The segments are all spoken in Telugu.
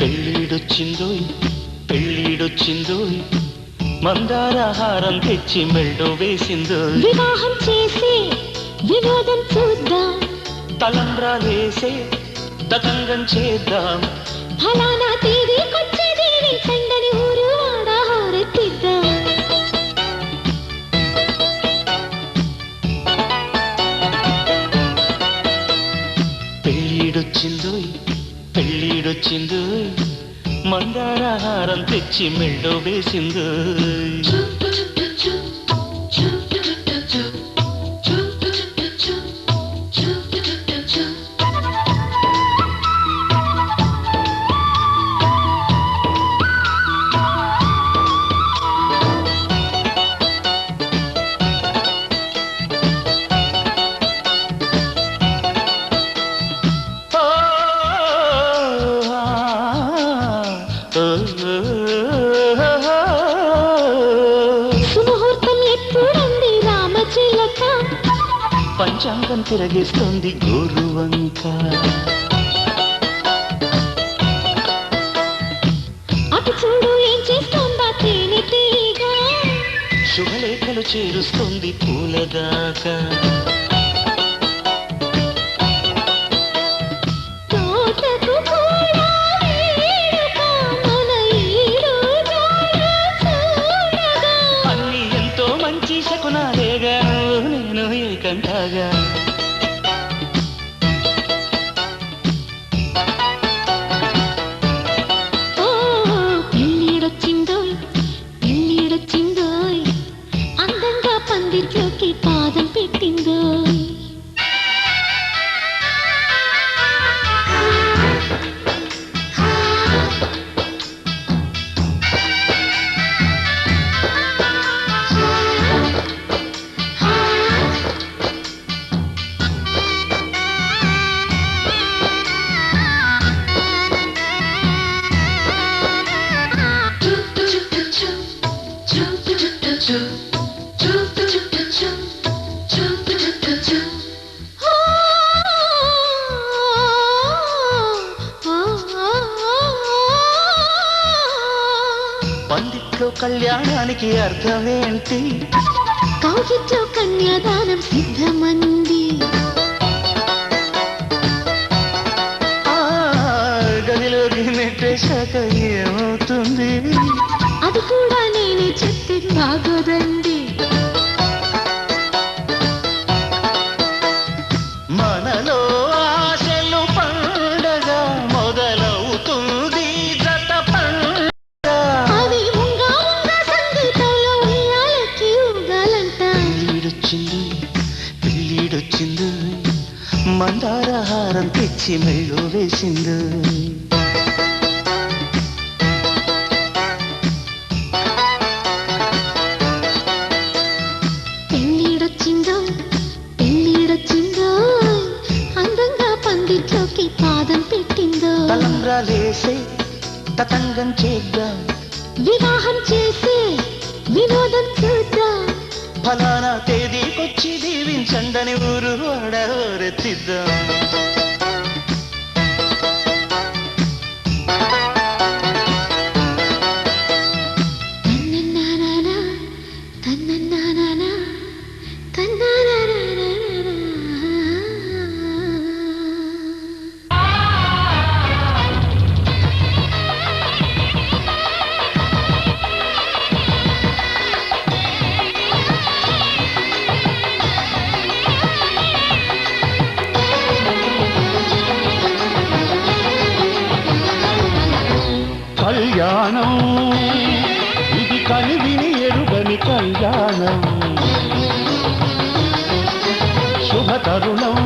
పెళ్ళిడొచ్చిందోయ్ పెళ్ళిడొచ్చిందోయ్ మందారహారం తెచ్చి మెళ్ళో వేసిందోయ్ వివాహం చేసి వినోదం చూద్దాం తలంబ్రాలేసే తతంగం చేద్దాం ఫలానా తేదీకొచ్చే దీవించండని ఊరు వాడ హారతిద్దాం పెళ్ళిడొచ్చిందోయ్ పెళ్ళిడొచ్చిందోయ్ మందారహారం తెచ్చి మెళ్ళో వేసిందోయ్ సుముహూర్తం ఎప్పుడంది రామచిలక పంచాంగం తిరగేస్తోంది గోరువంక అటు చూడు ఏం చేస్తోందా తేనెటీగ శుభలేఖలు చేరుస్తోంది పూలదాకా తోటకు కూడా వేడుక మన ఈడు జోడు చూడగా అన్ని ఎంతో మంచి శకునాలేగా నేను ఏకంటాగా ఓ పెళ్ళిడొచ్చిందోయ్ పెళ్ళిడొచ్చిందోయ్ అందంగా పందిట్లోకి పాదం పెట్టిందోయ్ పందిట్లో కళ్యాణానికి అర్థమేంటి కౌగిట్లో కన్యాదానం సిద్ధమంది ఆ గదిలోకి నెట్టేశాక ఏమవుతుంది అది కూడా నేనే చెప్తే బాగోదండి మనలో ఆశలు పండగ మొదలవుతుంది జత పండగ అది ఉంగా ఉంగా సంగీతంలో ఉయ్యాలకి ఊగాలంట పెళ్ళిడొచ్చింది పెళ్ళిడొచ్చింది మందారహారం తెచ్చి మెళ్ళో వేసింది పెళ్ళిడొచ్చిందో పెళ్ళిడొచ్చిందో అందంగా పందిట్లోకి పాదం పెట్టిందో తలంబ్రాలేసే తతంగం చేద్దాం వివాహం చేసి వినోదం చూద్దాం ఫలానా తేదీకొచ్చి దీవించండని ఊరు వాడరెత్తిద్దాం తన్నన్నానానా, తన్నన్నానానా, తన్నానానానానా. కళ్యాణం ఇది కనివిని ఎరుగని కళ్యాణం శుభతరుణం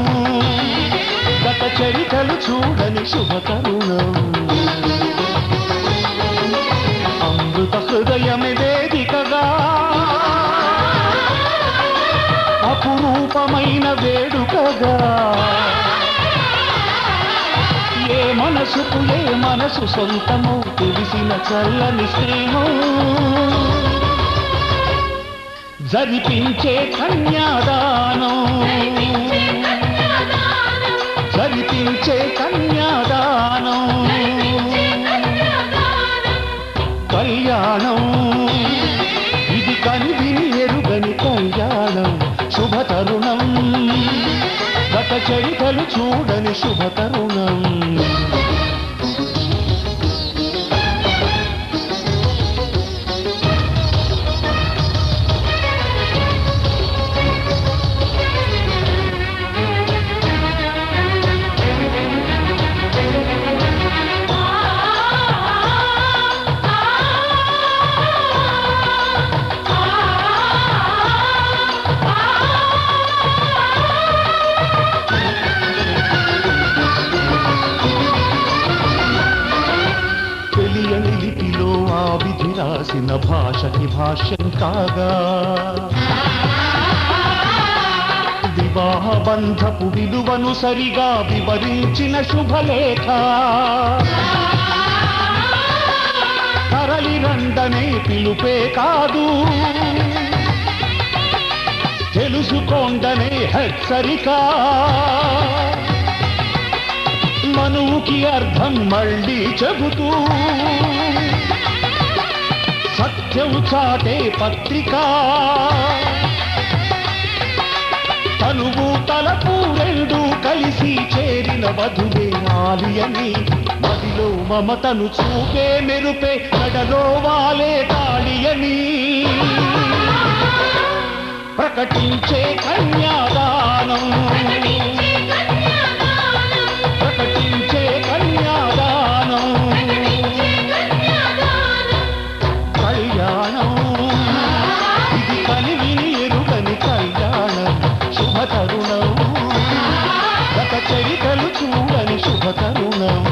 గత చరితలు చూడని శుభతరుణం అమృత హృదయమి వేదికగా అపురూపమైన వేడుకగా ఏ మనసుకు ఏ మనసు సొంతము తెలిసిన చల్లని స్నేహం జరిపించే కన్యాదానం జరిపించే కన్యాదానం శుభ తరుణం. లిపిలో ఆ విధి రాసిన భాషకి భాష్యం కాగా వివాహ బంధపు విలువను సరిగా వివరించిన శుభలేఖ. తరలి రండనే పిలుపే కాదు, తెలుసుకోండనే హెచ్చరిక. మనువుకి అర్థం మళ్ళీ చెబుతూ సత్యం చాటే పత్రిక. తనువు తలపు రెండు కలిసి చేరిన వధువే ఆలియని, మదిలో మమతను చూపే మెరుపే నడలో వాలే తాళియని ప్రకటించే కన్యాదానం. ప్రకటించే కన్యాదానం. కళ్యాణం ఇది కనివిని ఎరుగని కళ్యాణం. శుభ తరుణం గత చరితలు చూడని శుభ తరుణం.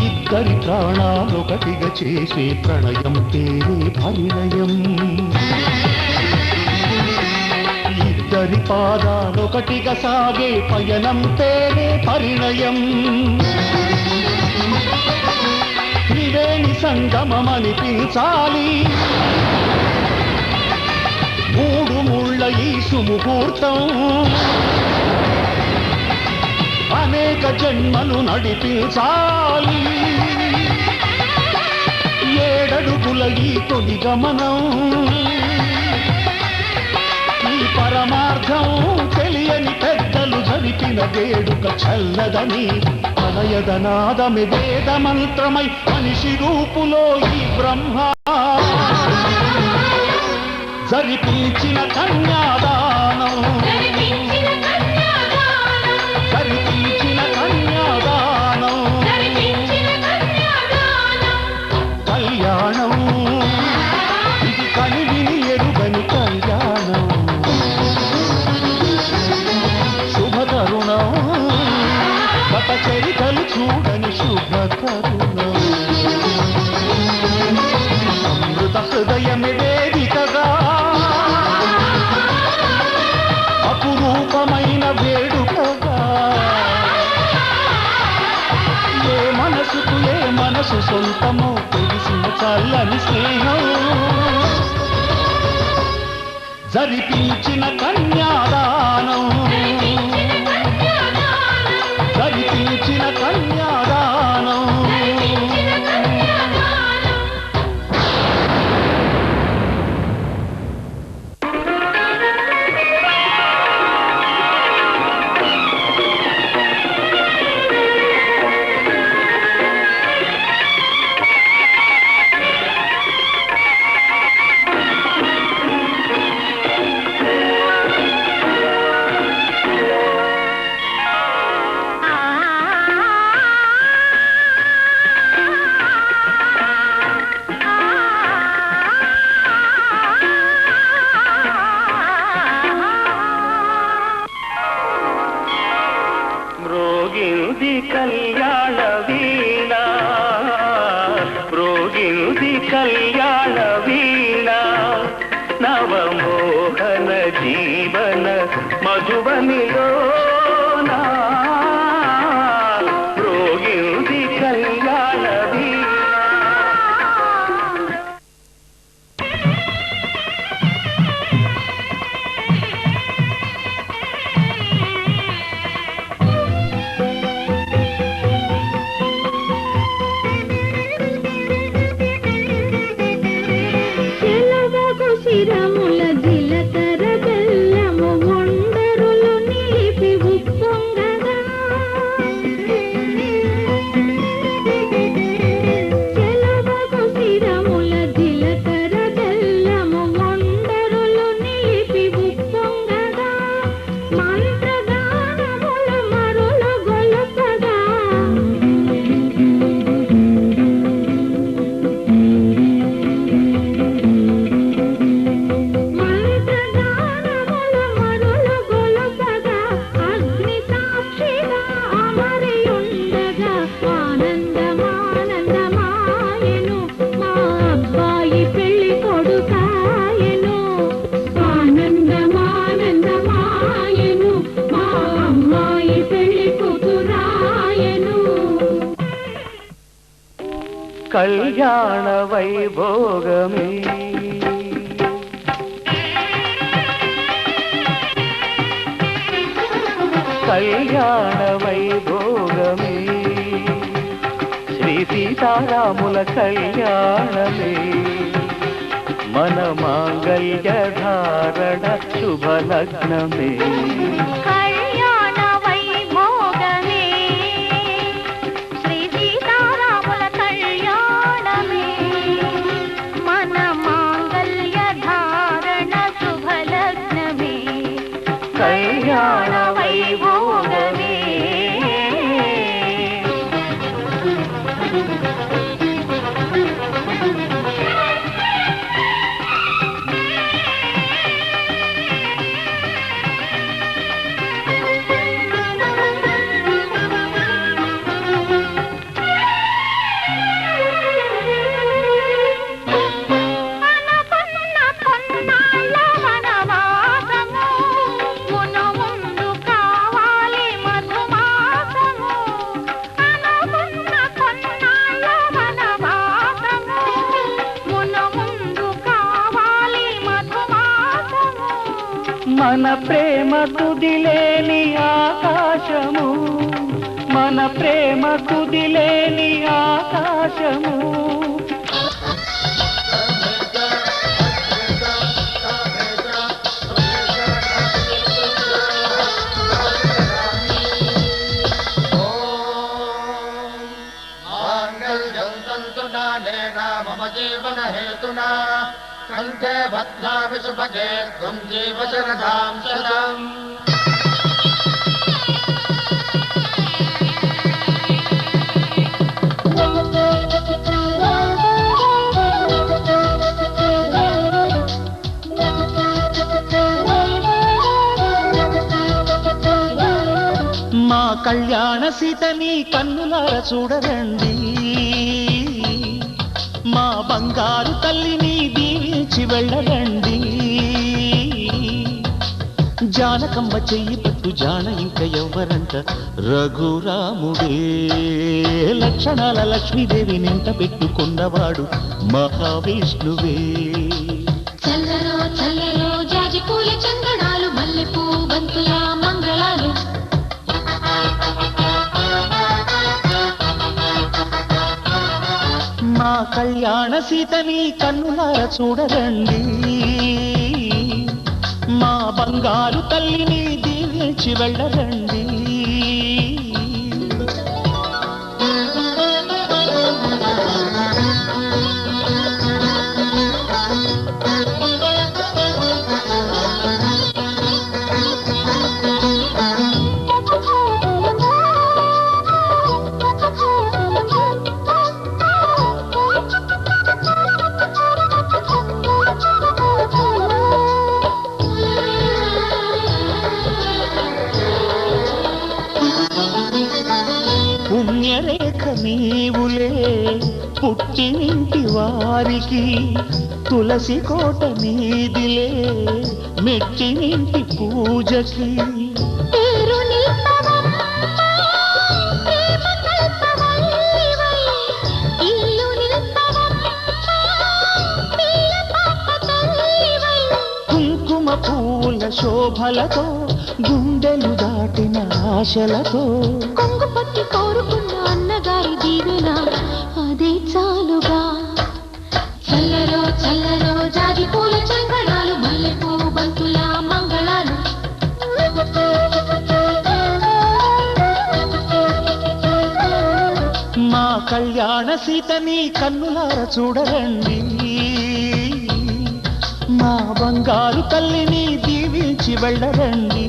ఇద్దరి ప్రాణాలొకటిగా చేసే ప్రణయం పేరే పరిణయం. ఇద్దరి పాదాలొకటిగా సాగే పయనం పేరే పరిణయం. త్రివేణి సంగమమనిపించాలి మూడు ముళ్ళ ఈ సుముహూర్తం. అనేక జన్మలు నడిపించాలి ఏడడుగుల ఈ తొలి గమనం. ఈ పరమార్థం తెలియని పెద్దలు జరిపిన వేడుక చల్లదని అనయదనాదమి వేద మంత్రమై మనిషి రూపులో ఈ బ్రహ్మ జరిపించిన కన్యాదానం. జరిపించిన కన్యాదానం. కళ్యాణం ఇది కనివిని ఎరుగని కళ్యాణం. శుభ తరుణం గత చరితలు చూడని శుభ తరుణం. అమృత హృదయమే వేదికగా అపురూపమైన వేడుకగా. ఏ మనసుకు ఏ మనసు సొంతమో తెలిసిన చల్లని స్నేహం. జరిపించిన కన్యాదానం. జరిపించిన కన్యాదానం. మ్రోగింది కళ్యాణ వీణ, మ్రోగింది కళ్యాణ వీణ. నవమోహన జీవన మధువనిలో మ్రోగింది కళ్యాణ వీణ. కళ్యాణ వైభోగమే కళ్యాణ వైభోగమే శ్రీ సీతారాముల కళ్యాణమే మన మాంగళ్య ధారణ శుభలగ్నమే కళ్యాణ వైభోగమే శ్రీ సీతారాముల కళ్యాణమే మన మాంగళ్య ధారణ శుభలగ్నమే కళ్యాణ వైభోగమే మన ప్రేమ తుదిలేని ఆకాశము మన ప్రేమ తుదిలేని ఆకాశము मम जीवन हेतुना कंठे भद्रामि सुभगे त्वं जीव शरदां शतम् మా కళ్యాణ సీతని కన్నులార చూడరండి మా బంగారు తల్లిని దీవించి వెళ్ళరండి జానకమ్మ చెయ్యి పట్టు జాన ఇంక ఎవ్వరంట రఘురాముడే లక్షణాల లక్ష్మీదేవి నింట పెట్టుకున్నవాడు మహావిష్ణువే చల్లరో చల్లరో జాజి పూల చందనాలు మల్లెపూ బంతుల మంగళాలు మా కళ్యాణ సీతని కన్నులార చూడరండి మా బంగారు తల్లిని దీవించి వెళ్ళరండి పుణ్యరేఖ నీవులే పుట్టినింటి వారికి తులసి కోట నీదిలే మెట్టినింటి పూజకి పేరు నిల్పవమ్మ ప్రేమ కల్పవల్లివై ఇల్లు నిల్పవమ్మ పిల్ల పాప తల్లివై కుంకుమ పూల శోభలతో గుండెలు దాటిన ఆశలతో కొంగు పట్టి కోరుకున్న అన్నగారి దీవెన అదే చాలుగా చల్లరో చల్లరో జాజి పూల చందనాలు మల్లెపూ బంతుల మంగళాలు మా కళ్యాణ సీతని కన్నులార చూడరండి మా బంగారు తల్లిని దీవించి వెళ్ళరండి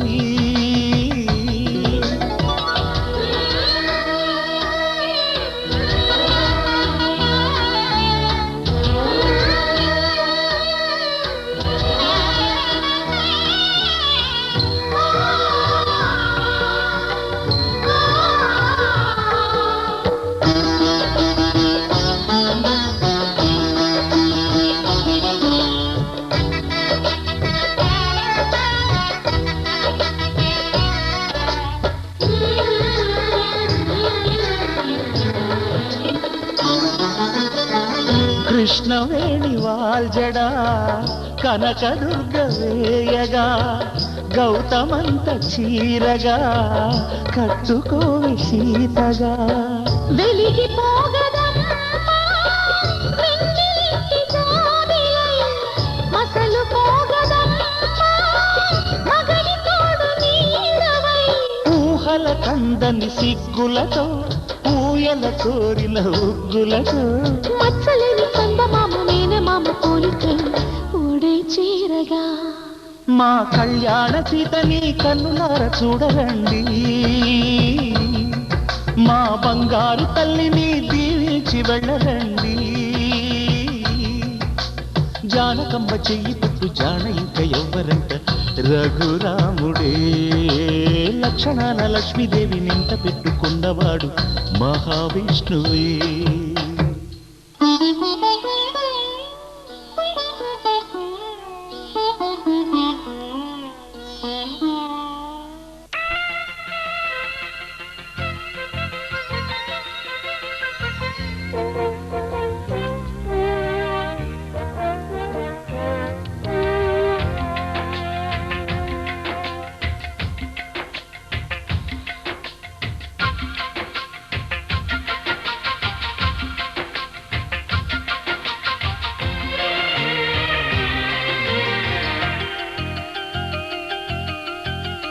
కృష్ణవేణి వాల్జడా కనకదుర్గ వేయగా గౌతమంత చీరగా కట్టుకోవి సీతగా వెలిగిపోగదమ్మా వెన్నెలింటి జాబిలై మసలు పోగదమ్మా మగడి తోడు నీడవై ఊహల కందని సిగ్గులతో ఊయల కోరిన ఉగ్గులతో మచ్చలేని చందమామ మేనమామ పోలికై ఊడే చీరగా మా కళ్యాణ సీతని కన్నులార చూడరండి మా బంగారు తల్లిని దీవించి వెళ్ళరండి జానకమ్మ చెయ్యి పట్టు జాన ఇంక ఎవ్వరంట రఘురాముడే లక్షణాల లక్ష్మీదేవి నింట పెట్టుకున్నవాడు మహావిష్ణువే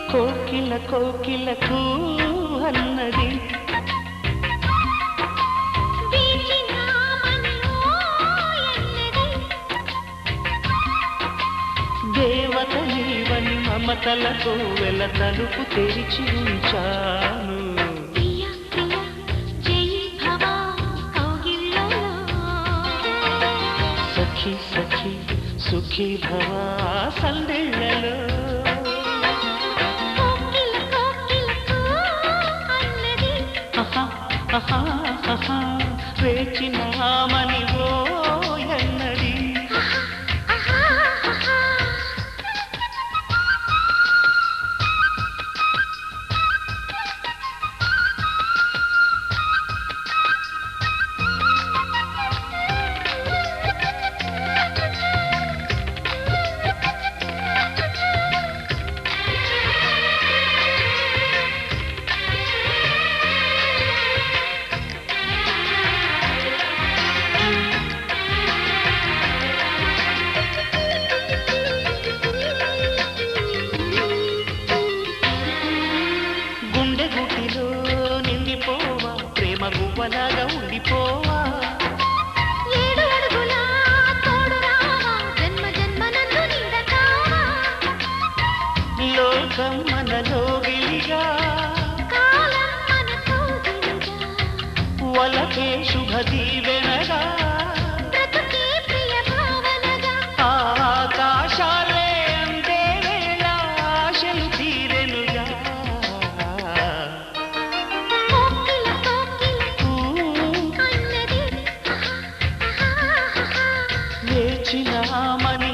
కోకిల కోకిలకు అన్నది దేవత నీవని మమతలతో వెల తలుపు తెరిచి ఉంచాను సఖి సఖి సుఖీ భవ సందేళ్ళలో వేచినామని ఓ ఎన్నది గువ్వలాగా ఉండిపోవా ఏడు అడుగుల తోడు రావా జన్మ జన్మ నన్ను నిండతావా లోకం మనలో గిలిగా కాలం మనతో గిలిగా వలకే శుభ దీవెనగా బ్రతుకే ప్రియ భావనగా ఆకాశాలే అందే వేళ ఆశలు తీరెనుగా వేచినామని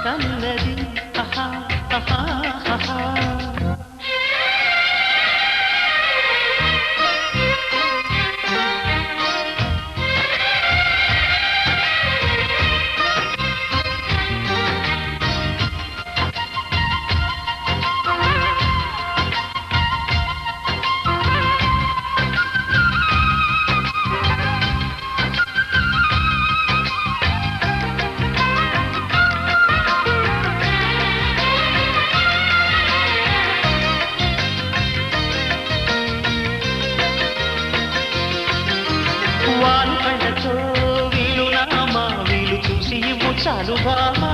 కన్నది ఆహా ఆహా ఆహా వీలు నామా వీలు చూసి ఇవ్వు చాలు బామా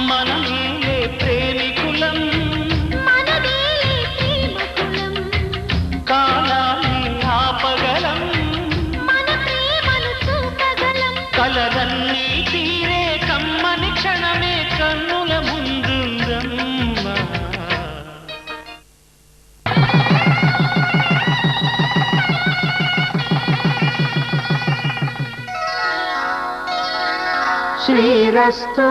మనమే ప్రేమికులం కాలాన్ని ఆపగలం కలలన్నీ తీరే కమ్మని క్షణమే కన్నుల ముందుందమ్మా శ్రీరస్తు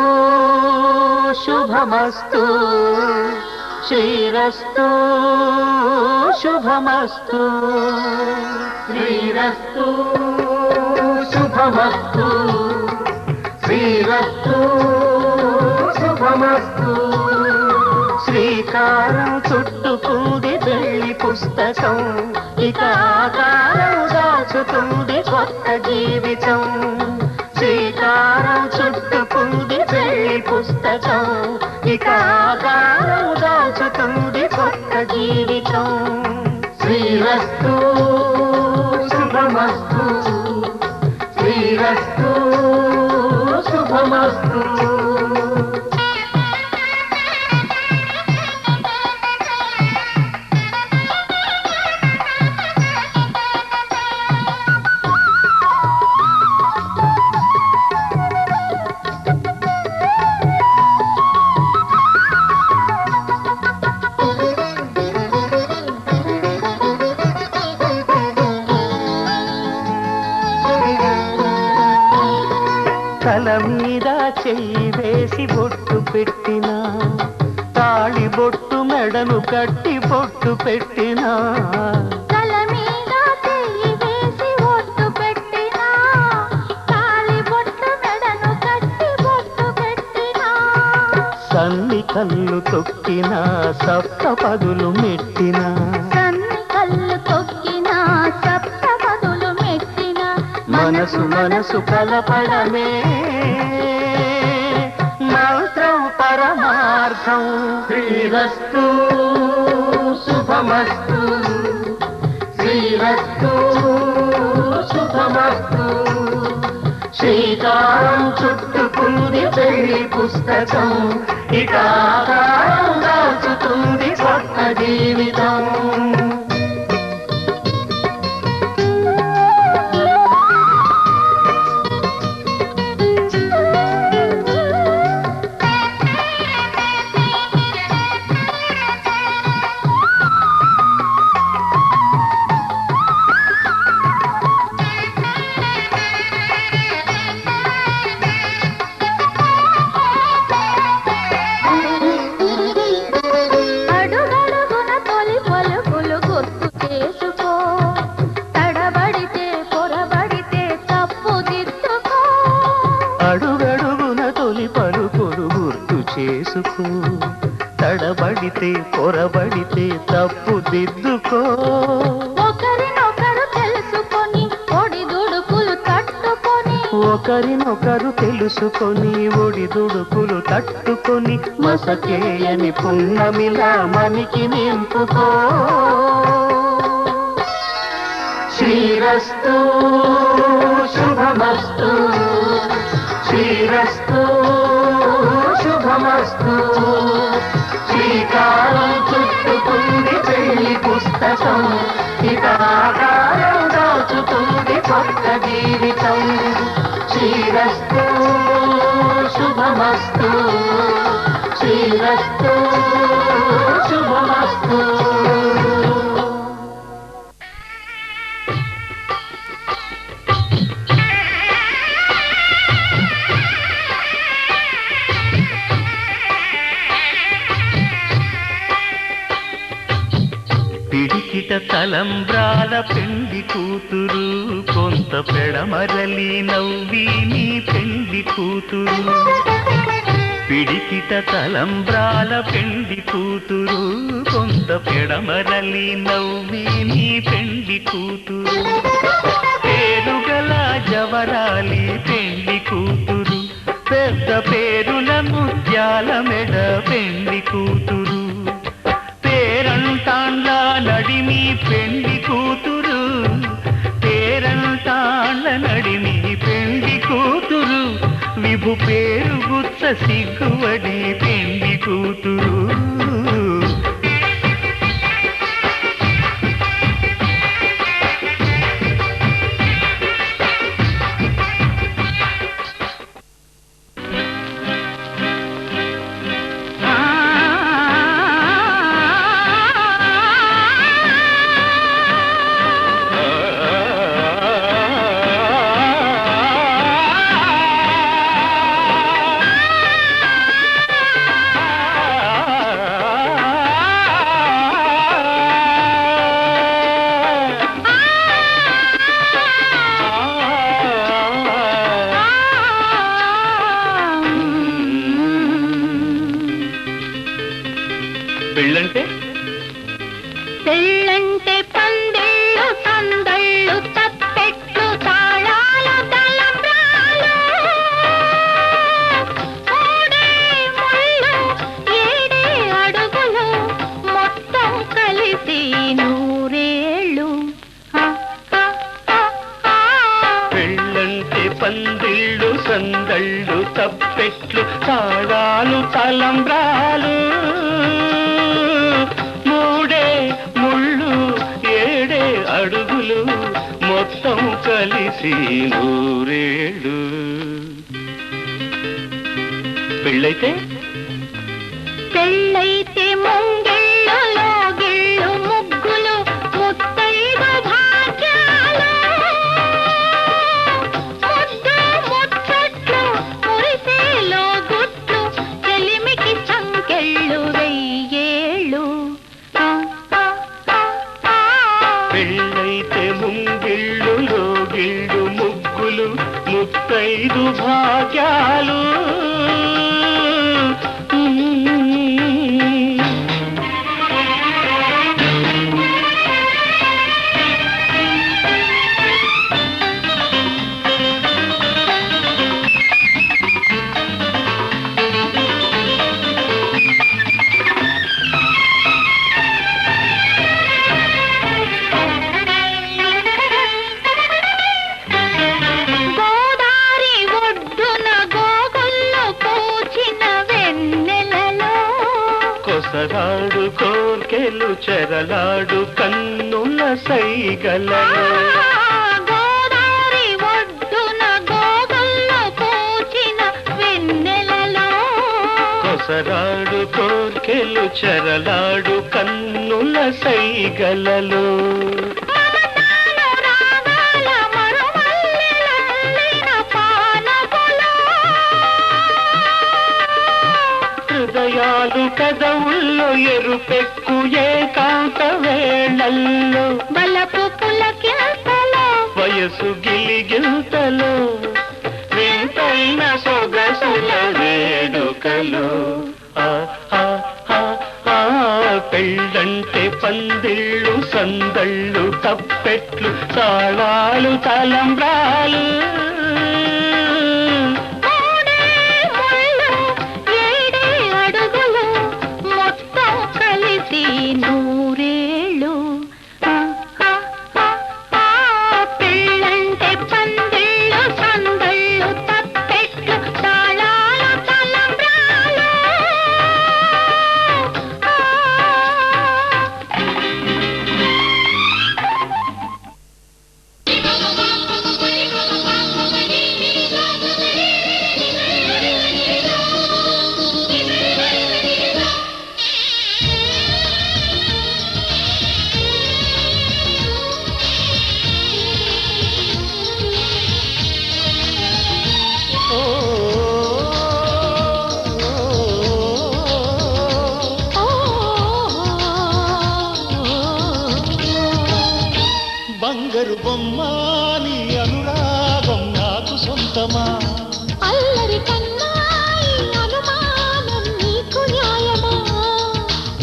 శుభమస్తు శ్రీరస్తు శుభమస్తు శ్రీరస్తు శుభమస్తు శ్రీరస్తు శుభమస్తు శ్రీకారం చుట్టుకుంది వెళ్ళి పుస్తకం ఇక ఆకారం దాచుతుంది కొత్త జీవితం శ్రీకారం చుట్టుకుంది వెళ్ళి పుస్తకం ఇక ఆకారం దాచుతుంది కొత్త జీవితం శ్రీరస్తు శుభమస్తు శ్రీరస్తు శుభమస్తు తల మీద చెయ్యి వేసి బొట్టు పెట్టినా తాళి బొట్టు మెడను కట్టి బొట్టు పెట్టినా తల మీద చెయ్యి వేసి బొట్టు పెట్టినా తాళి బొట్టు మెడను కట్టి బొట్టు పెట్టినా సన్ని కళ్ళు తొక్కినా సప్త పదులు మెట్టినా సన్ని కళ్ళు తొక్కినా సప్త పదులు మెట్టినా మనసు మనసు కలపడమే మంత్రం పరమార్థం శ్రీరస్తు శుభమస్తు శ్రీరస్తు శుభమస్తు శ్రీకారం చుట్టుకుంది పెళ్లి పుస్తకం ఇక ఆకారం దాచుతుంది కొత్త జీవితం అడుగడుగున తొలి పలుకులు గుర్తు చేసుకో తడబడితే పొరబడితే తప్పు దిద్దుకో అడుగడుగున తొలి పలుకులు గుర్తు చేసుకో తడబడితే పొరబడితే తప్పు దిద్దుకో ఒకరినొకరు తెలుసుకొని ఒడిదుడుకులు తట్టుకొని ఒకరినొకరు తెలుసుకొని ఒడిదుడుకులు తట్టుకొని మసకేయని పున్నమిలా మనికి నింపుకో శ్రీరస్తు శుభమస్తు శ్రీరస్తు శుభమస్తు శ్రీకారం చుట్టుకుంది పెళ్లి పుస్తకం ఇక ఆకారం దాచుతుంది కొత్త జీవితం శ్రీరస్తు శుభమస్తు శ్రీరస్తు శుభమస్తు పిడికిట తలంబ్రాల పెండి కూతురు కొంత పెడమరలి నవ్వి నీ పెండి కూతురు పిడికిట తలంబ్రాల పెండి కూతురు కొంత పెడమరలి నవ్వి నీ పెండి కూతురు పేరుగల జవరాలి పెండి కూతురు పెద్ద పేరుల ముత్యాల మెడ పెండి కూతురు పేరంటాండ్ల నడిమి పెండి కూతురు పేరంటాండ్ల నడిమి పెండి కూతురు విభు పేరు గుత్త సిగ్గువడి పెండి కూతురు పెళ్ళంటే పందిళ్ళు సందళ్ళు తప్పెట్లు తాళాలు తలంబ్రాలు మూడే ముళ్ళు ఏడే అడుగులు మొత్తం కలిసి నూరేళ్ళు. పెళ్ళైతే పెళ్ళైతే ముంగిళ్ళు లోగిళ్ళు ముగ్గులు ముత్తైదు భాగ్యాలు ముద్దు ముచ్చట్లు మురిసేలో గుట్లు చెలిమికి చంకెళ్ళు వెయ్యేళ్ళు. పెళ్ళైతే ముంగిళ్ళు లోగిళ్ళు ముగ్గులు ముత్తైదు భాగ్యాలు కొసరాడు కోర్కెలు చెరలాడు కన్నుల సైగలలో గోదారి ఒడ్డున గోగుల్లో పూచిన వెన్నెలలో కొసరాడు కోర్కెలు చెరలాడు కన్నుల సైగలలో హృదయాలు పెదవుల్లో ఎరుపెక్కు ఏకాంత వేళల్లో బలపు పులకింతలో వయసు గిలిగింతలో వింతైన సొగసుల వేడుకలో పెళ్ళంటే పందిళ్ళు సందళ్ళు తప్పెట్లు తాళాలు తలంబ్రాలు నూరేళ్ళు. పెళ్ళంటే పందిళ్ళు సందళ్ళు తప్పెట్లు తాళాలు తలంబ్రాలు. బంగారు బొమ్మ నీ అనురాగం నాకు సొంతమా అల్లరి కన్నాయి అనుమానం నీకు న్యాయమా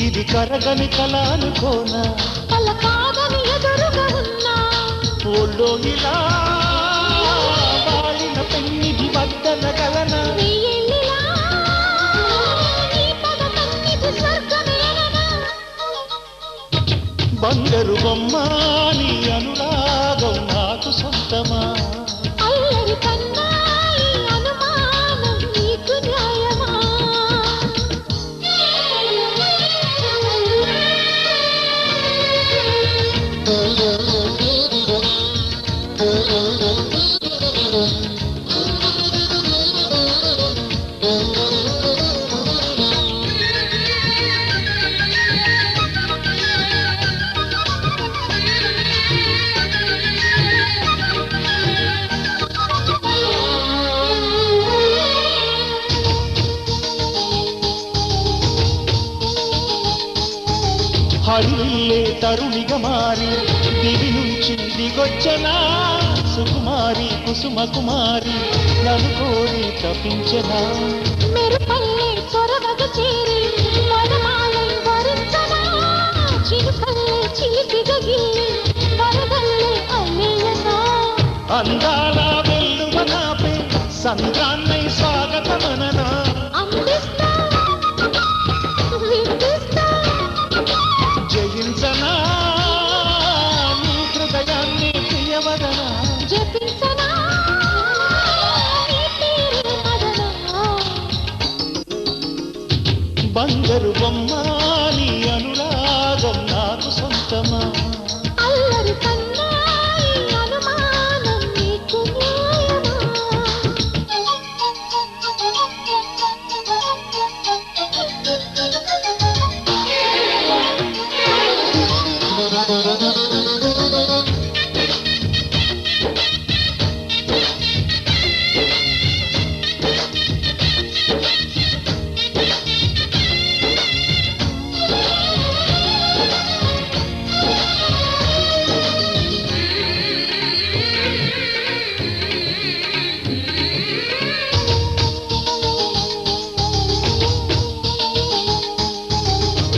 ఇది కరగని కల అనుకోనా కల కాదని ఎదురుగా ఉన్నా ఒళ్ళో ఇలా వాలిన పెన్నిది వద్దన గలనా వెయ్యేళ్ళిలా నీ పద కన్నిది స్వర్గమేననా బంగారు బొమ్మ నీ అనురాగం నాకు సొంతమా అల్లరి కన్నాయి అనుమానం నీకు న్యాయమా హరిల్లే తరుణిగా మారి దివి నుంచి దిగొచ్చనా సుకుమారి కుసుమ కుమారి నన్ను కోరి తప్పించనా మెరుపల్లే చొరవగ చేరి వనమాలై వరించనా చిరుకల్లే చిలిపిగా గిల్లి వరదల్లే అల్లేయనా అందాల వెల్లువనాపే సంద్రాన్నై స్వాగతమననా అందిస్తా విందిస్తా జయించనా నీ హృదయాన్ని ప్రియవదనా జపించనా బంగారు బొమ్మ నీ అనురాగం నాకు సొంతమా అల్లరి కన్నాయి అనుమానం నీకు న్యాయమా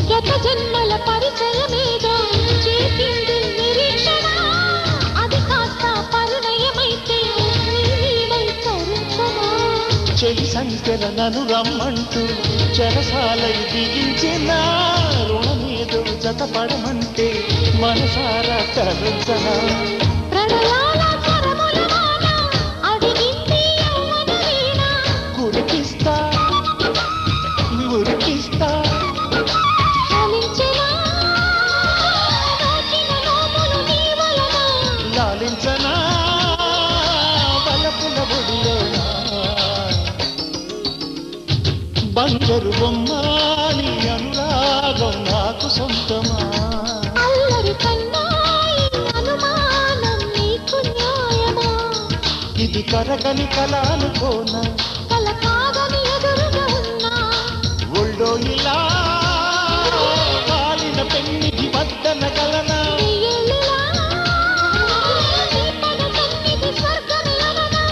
గత జన్మల పరిచయమేదో చేసింది నిరీక్షణ అది కాస్త పరిణయమైతే నీవై తరించనా చెలి సంఖ్యల నన్ను రమ్మంటూ చెరసాలై దిగించిన రుణమేదో జతపడమంటే మనసారా తరించనా ప్రణయాల స్వరముల వాన అడిగింది యవ్వన వీణ కురికిస్తా ఉరికిస్తా ఫలించెనా నోచిన నోములు నీ వలన లాలించనా వలపుల ఒడిలోనా బంగారు బొమ్మ నీ అనురాగం నాకు సొంతమా అల్లరి కన్నాయి అనుమానం నీకు న్యాయమా ఇది కరగని కల అనుకోనా కల కాదని ఎదురుగా ఉన్నా ఒళ్ళో ఇలా కాలిన పెన్నిది వద్దన కలనా నీ ఏళ్ళిలా నీ పద సన్నిధి స్వర్గమే అననా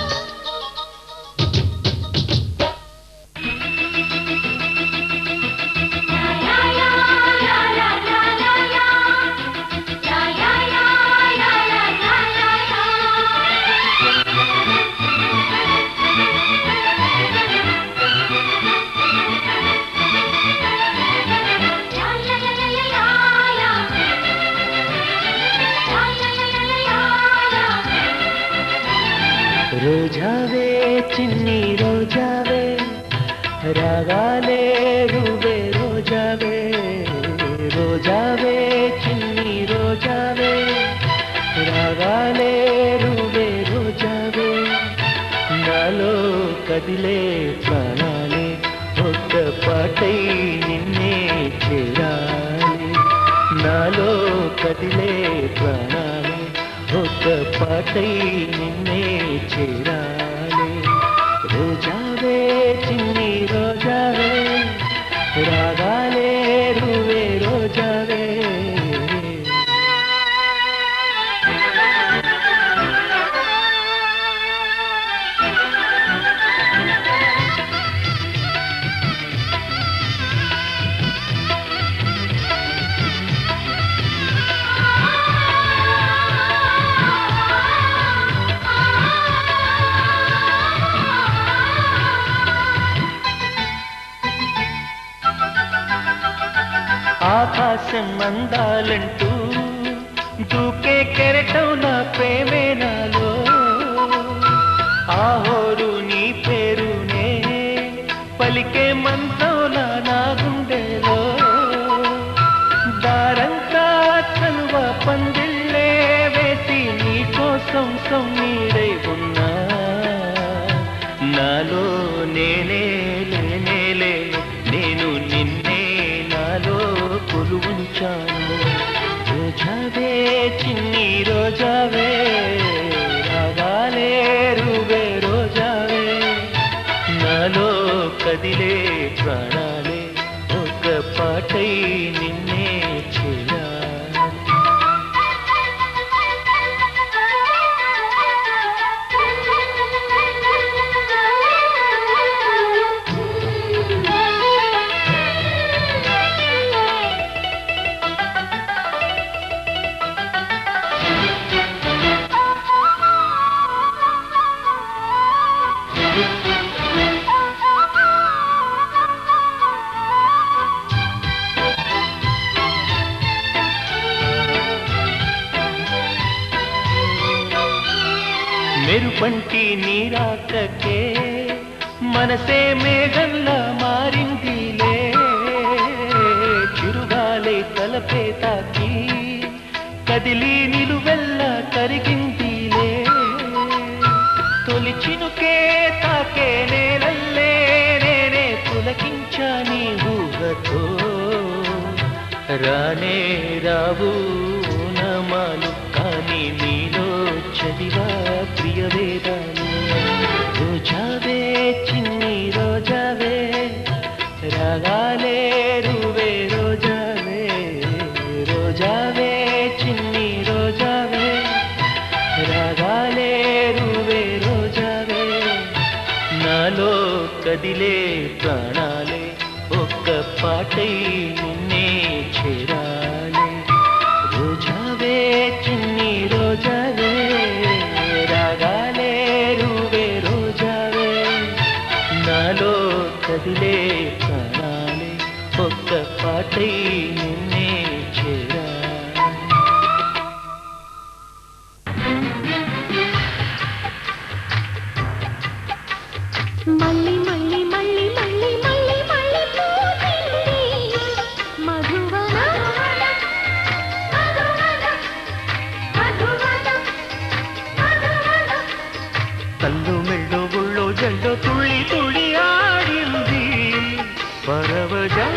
రోజావే చిన్ని రోజావే రాగాలే రువే రోజావే రోజావే చిన్ని రోజావే రాగాలే రువే రోజావే నాలో కదిలే ప్రాణాలే ఒక్క పాటై నిన్నే చేరాలి నాలో కదిలే ప్రాణాలే ఒక్క పాటై నిన్నే చేరాలి రోజావే చిన్ని రోజావే రాగాలే రువే రోజావే ఆకాశం అందాలంటూ దూకే కెరటం నా ప్రేమే నాలో ఆహోరు నీ పేరునే పలికే మంత్రం నా గుండెలో దారంతా చలువ పందిళ్ళే వేసి నీ కోసం సొమ్మీడై ఉన్నా నాలో నేనే లేనే లేను నేను నిన్నే నాలో కొలువుంచాను రోజావే చిన్ని రోజావే రాగాలే రువే రోజావే నాలో కదిలే ప్రాణాలే ఒక పాటై నిన్నే చేయాలి మెరుపంటి నీరాకకే మనసే మేఘంలా మారిందిలే కదిలి నిలువెల్ల కరిగిందిలే తొలిచినుకే తాకే నేలల్లే నేనే పులకించా నీ ఊహతో రానే రావు నమాలు కానీ నీలో చదివా ప్రియ వేదాలు రోజావే చిన్ని రోజావే రాగాలే రువే రోజావే రోజావే చిన్ని రోజావే రాగాలే రువే రోజావే నాలో కదిలే ప్రాణాలే ఒక్క పాటై నిన్నే చేరాలే రోజావే చిన్ని రోజావే రాగాలే రువే రోజావే నాలో కదిలే ప్రాణాలే ఒక్క పాటై నిన్నే చేరాలే మళ్ళీ మళ్ళీ మళ్ళీ మళ్ళీ మళ్ళీ మళ్ళీ పూసింది మధువన కళ్ళు మెళ్ళు గుళ్ళో జల్లో తుళ్ళి తుళ్ళి ఆడింది పరవజా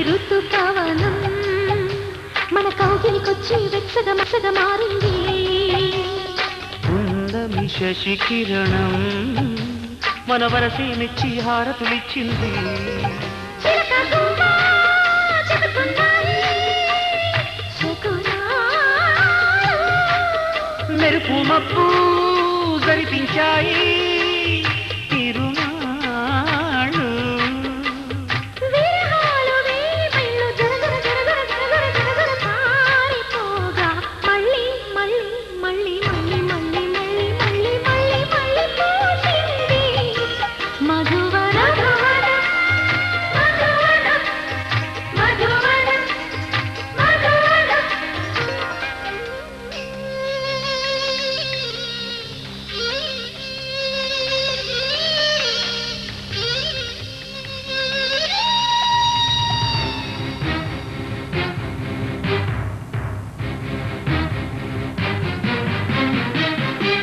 ఋతుపవనం మన కౌగిలికొచ్చి వెచ్చగా మసగా మారింది ఉందమి శశి కిరణం మన వరసే మెచ్చి హారతులిచ్చింది మెరుపు మప్పు జరిపించాయి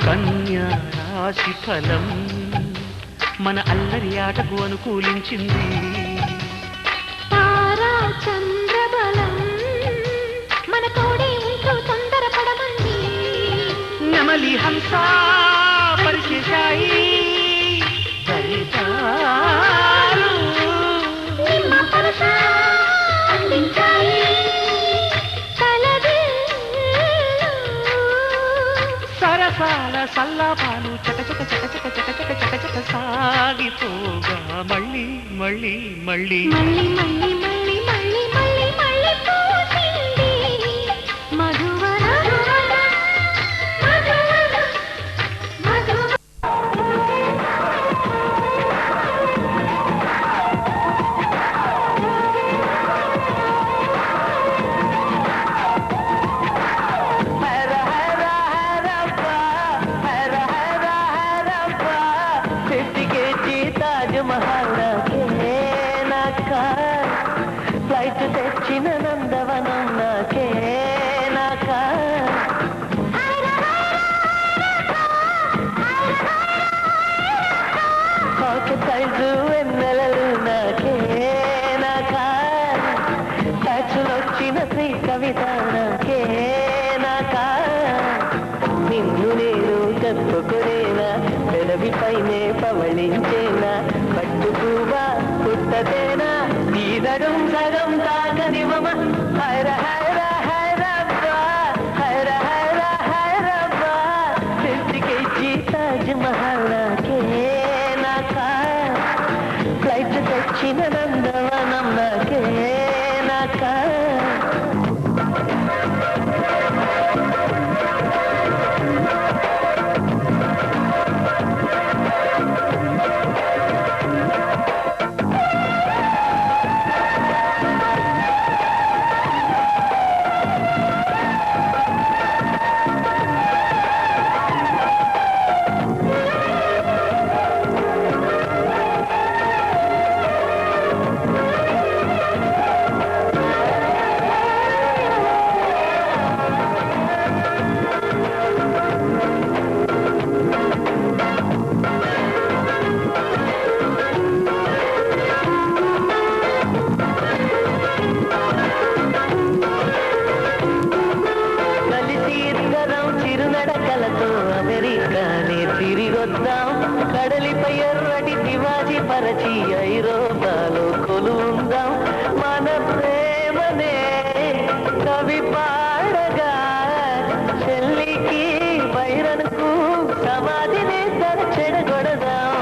కన్యా రాశి ఫలం మన అల్లరి ఆటకు అనుకూలించింది తారా చంద్రబలం మన తోడే ఉంటూ తొందరపడమంది నెమలి హంస పరిచేశాయి ఫలితాలు నిమ్మ పరస అందించాయి సరసాల సల్లాపాలు చకచక చకచక చకచక చకచక సాగిపోగా మళ్ళీ మళ్ళీ మళ్ళీ మళ్ళీ మళ్ళీ మళ్ళీ మళ్ళీ మళ్ళీ మళ్ళీ పూసింది మధువన ఫ్లైట్ తెచ్చిన నందవనం నాకే నాకా కాకు సైజు వెన్నెలలు నాకే నాకా ట్యాక్సులొచ్చిన శ్రీ కవిత నాకే పలికేనా పెదవిపైనే పవళించేనా పట్టుకువా పుట్టతేనా ఈ నడుం సగం తాకనివమ హైర హైర హైరబ్బా హైర హైర హైరబ్బా తెచ్చికెచ్చి తాజ్ మహల్ నాకే నాకా ఫ్లైట్ తెచ్చిన నందవనం నాకే నాకా అమెరికానే తిరిగొద్దాం కడలిపై ఎర్రటి శివాజీ పరచి ఐరోపాలో కొలువుందాం మన ప్రేమనే కవి పాడగా చెల్లికి వైరన్కు సమాధిని చెడగొడదాం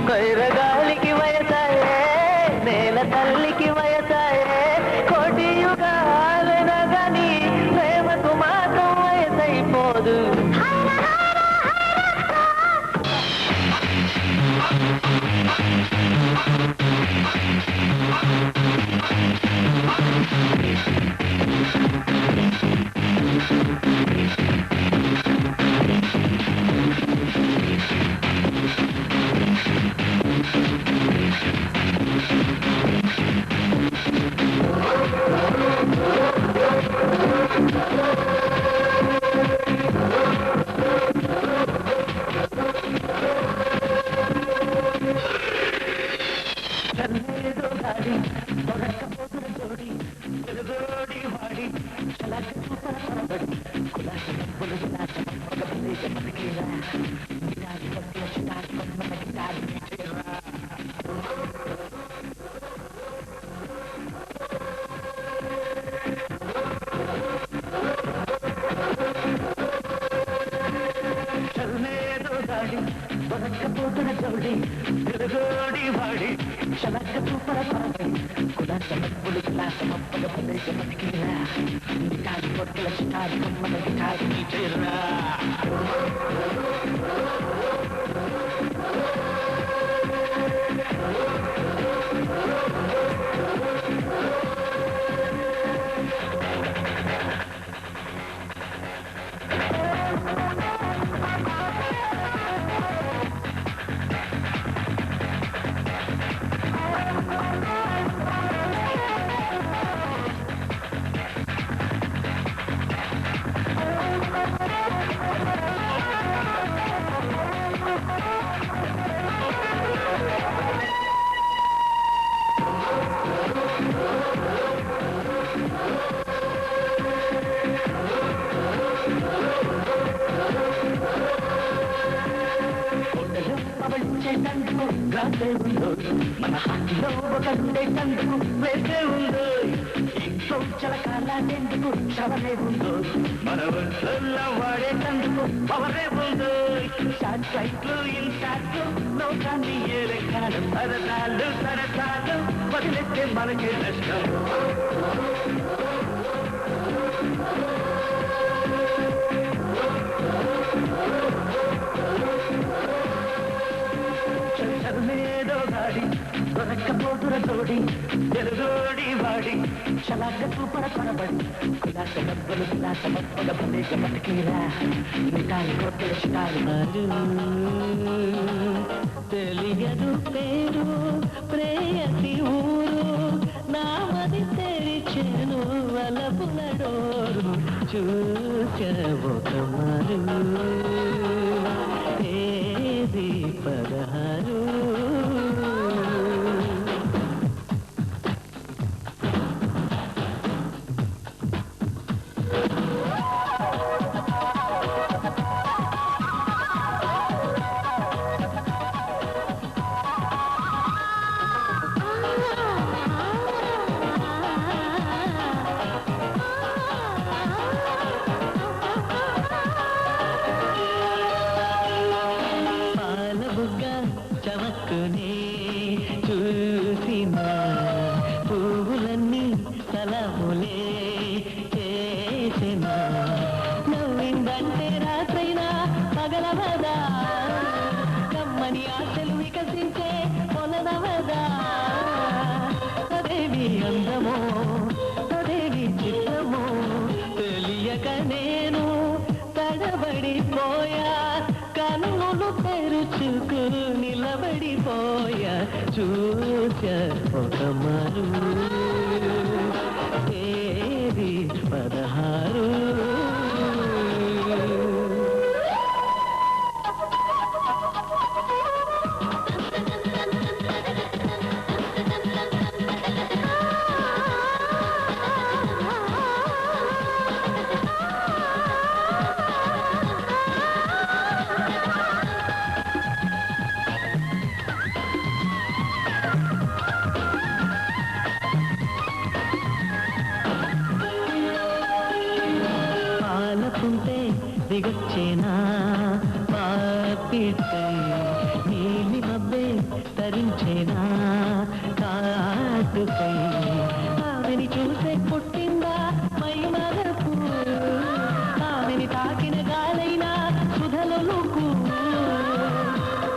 వైరగాలికి వయసాయే నేల తల్లికి వయసాయే కోటి యుగాలైనా గాని ప్రేమకు మాత్రం వయసైపోదు బొరకపోతున్న జోడి తిరగోడి వాడి శలక సూపర పాడి కులాస మబ్బులు కులాస మబ్బగ పదేక మతికిరా నికాడి పొట్టుల చికాడి కమ్మన నికాడి చేరా రాసే ఉందో మన హాటిలో ఒకటే కందుకు వేసే ఉందో ఇంకో చలకాలెందుకు శవరే ఉందో మన ఒంట్లో వాడే కందుకు పవరే ఉందో షార్ట్ ఫ్లైట్లు ఇన్షాట్లు లోకాన్ని ఏలే కాలం సరదాలు సరదాలు వదిలేస్తే మనకే నష్టం దొరక్కపోతుర తోడి తెలుగోడి వాడి శలాక సూపర కొనబడి కులాస డబ్బులు కులాస మబ్బగ పదేక బతికిరా నికాలి కొట్టుల షికారి తెలియదు పేరు ప్రేయసి ఊరు నామది తెరిచెను వలపు పూలడోరు చూసే ఒక మరు ఏది పదహారు చమక్కునే చూసిన పువ్వులన్నీ సలములే చేసిన నవ్విందంటే రాత్రైనా పగలవదా కమ్మని ఆశలు వికసించే పొలనవదా అదేవి అందమో అదేవి చిత్రమో తెలియక నేను తడబడిపోయా కన్నులు తెరుచుకు నిలబడిపోయా చూసా ఒక మరు ఏది పదహారు పాలకుంటే దిగొచ్చేనా పాపిట్టై నీలి మబ్బే తరించేనా కాటుకై ఆమెని చూసే పుట్టిందా మై మరపు ఆమెని తాకిన గాలైనా సుధలకు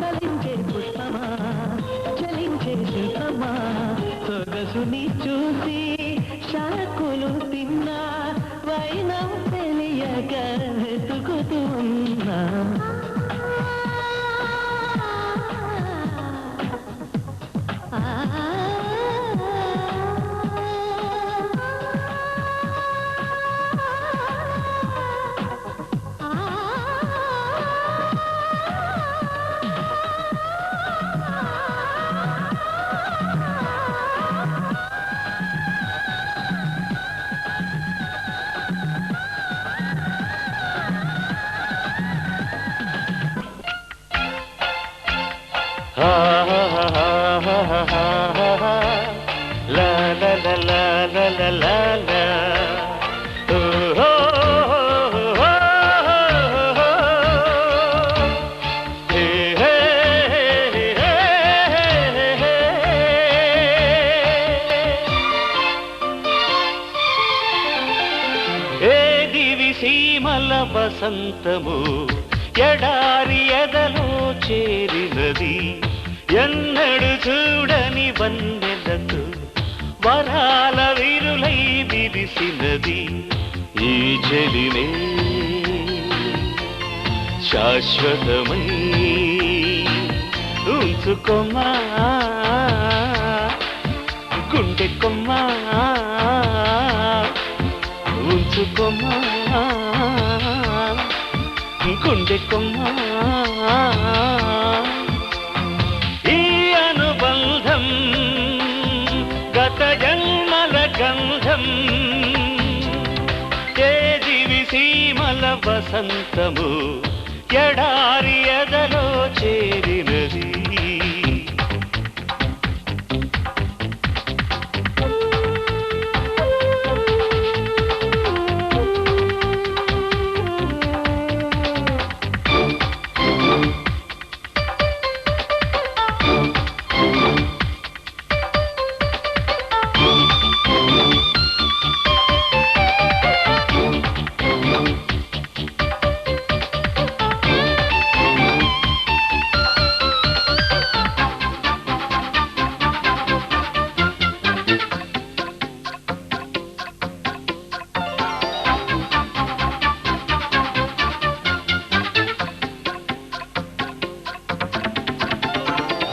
చలించే పుష్పమా చలించే శిల్పమా సొగసుని చూసి శాకులు తిన్నా వైనం తెలియక వెతుకుతున్నా La la la la la la la la. Oh, oh, oh, oh, oh. Hey, hey, hey, hey, hey. ఏ దివి సీమల వసంతము ఎడారి ఎదలో చేరినది ఎన్నడు చూడని వన్నెలకు వరాల విరులై విరిసినది ఈ చెలిమే శాశ్వతమై ఉంచుకోమా గుండె కొమ్మా ఉంచుకోమా గుండె కొమ్మా గత జన్మల గంధం ఏ దివి సీమల వసంతము ఎడారి ఎదలో చేరినది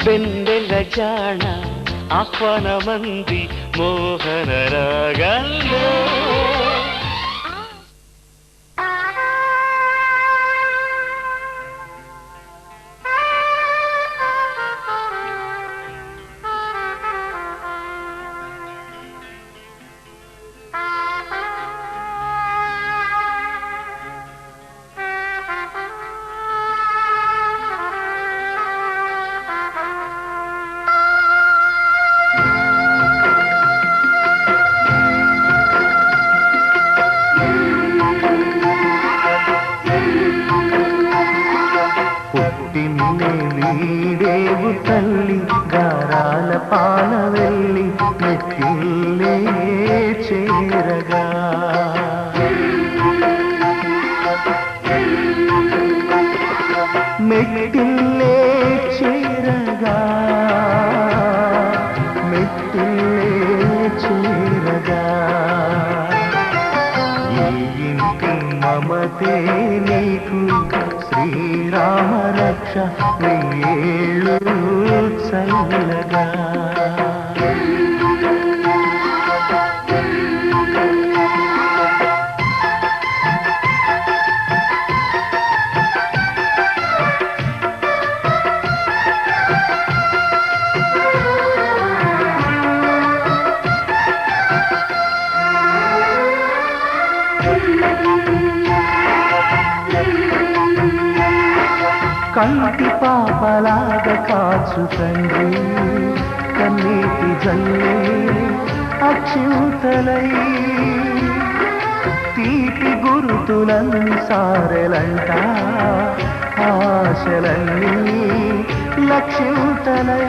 వెన్నెల జాణ ఆహ్వానమంది మోహన రాగంలో పాల వెళ్ళి మెట్టిల్లే చేరగా మెట్టిల్లే చేరగా మెట్టిల్లే చేరగా ఈ ఇంటి మమతే నీకు శ్రీరామ రక్ష వెయ్యేళ్ళు చల్లగా కంటి పాపలాగా కాచు తండ్రి కన్నీటి జల్లే అచ్యుతలై తీపి గురుతులన్నీ సారెలంట ఆశలన్నీ లక్ష్యుతలై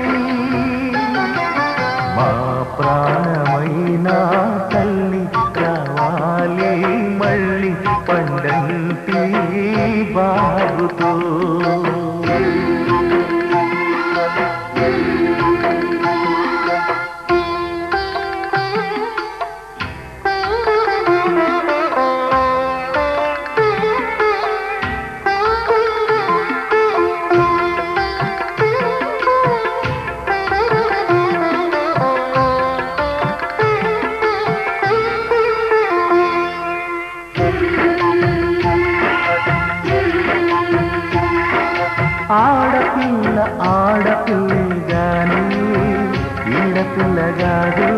మా ప్రాణమైన తల్లి రావాలి మళ్ళీ పండంటి బాబుతో ఆడపిల్ల ఆడపిల్లగాని ఈడపిల్లగాదు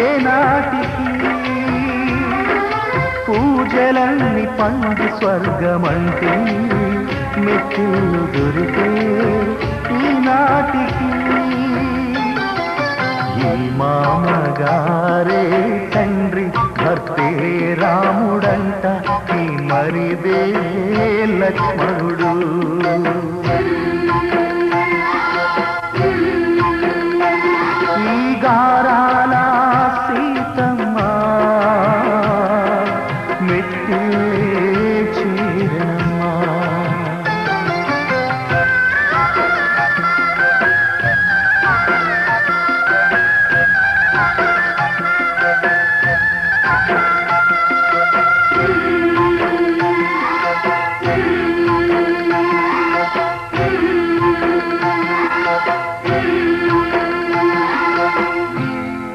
ఏనాటికి పూజలన్నీ పండు స్వర్గమంటే మెట్టిల్లు దొరికే ఈనాటికి ఈ మామగారే తండ్రి భర్తే రాముడంట ఈ మరిదే లక్ష్మణుడు ఈ గారాల సీతమ్మ మెట్టిల్లే చేరణ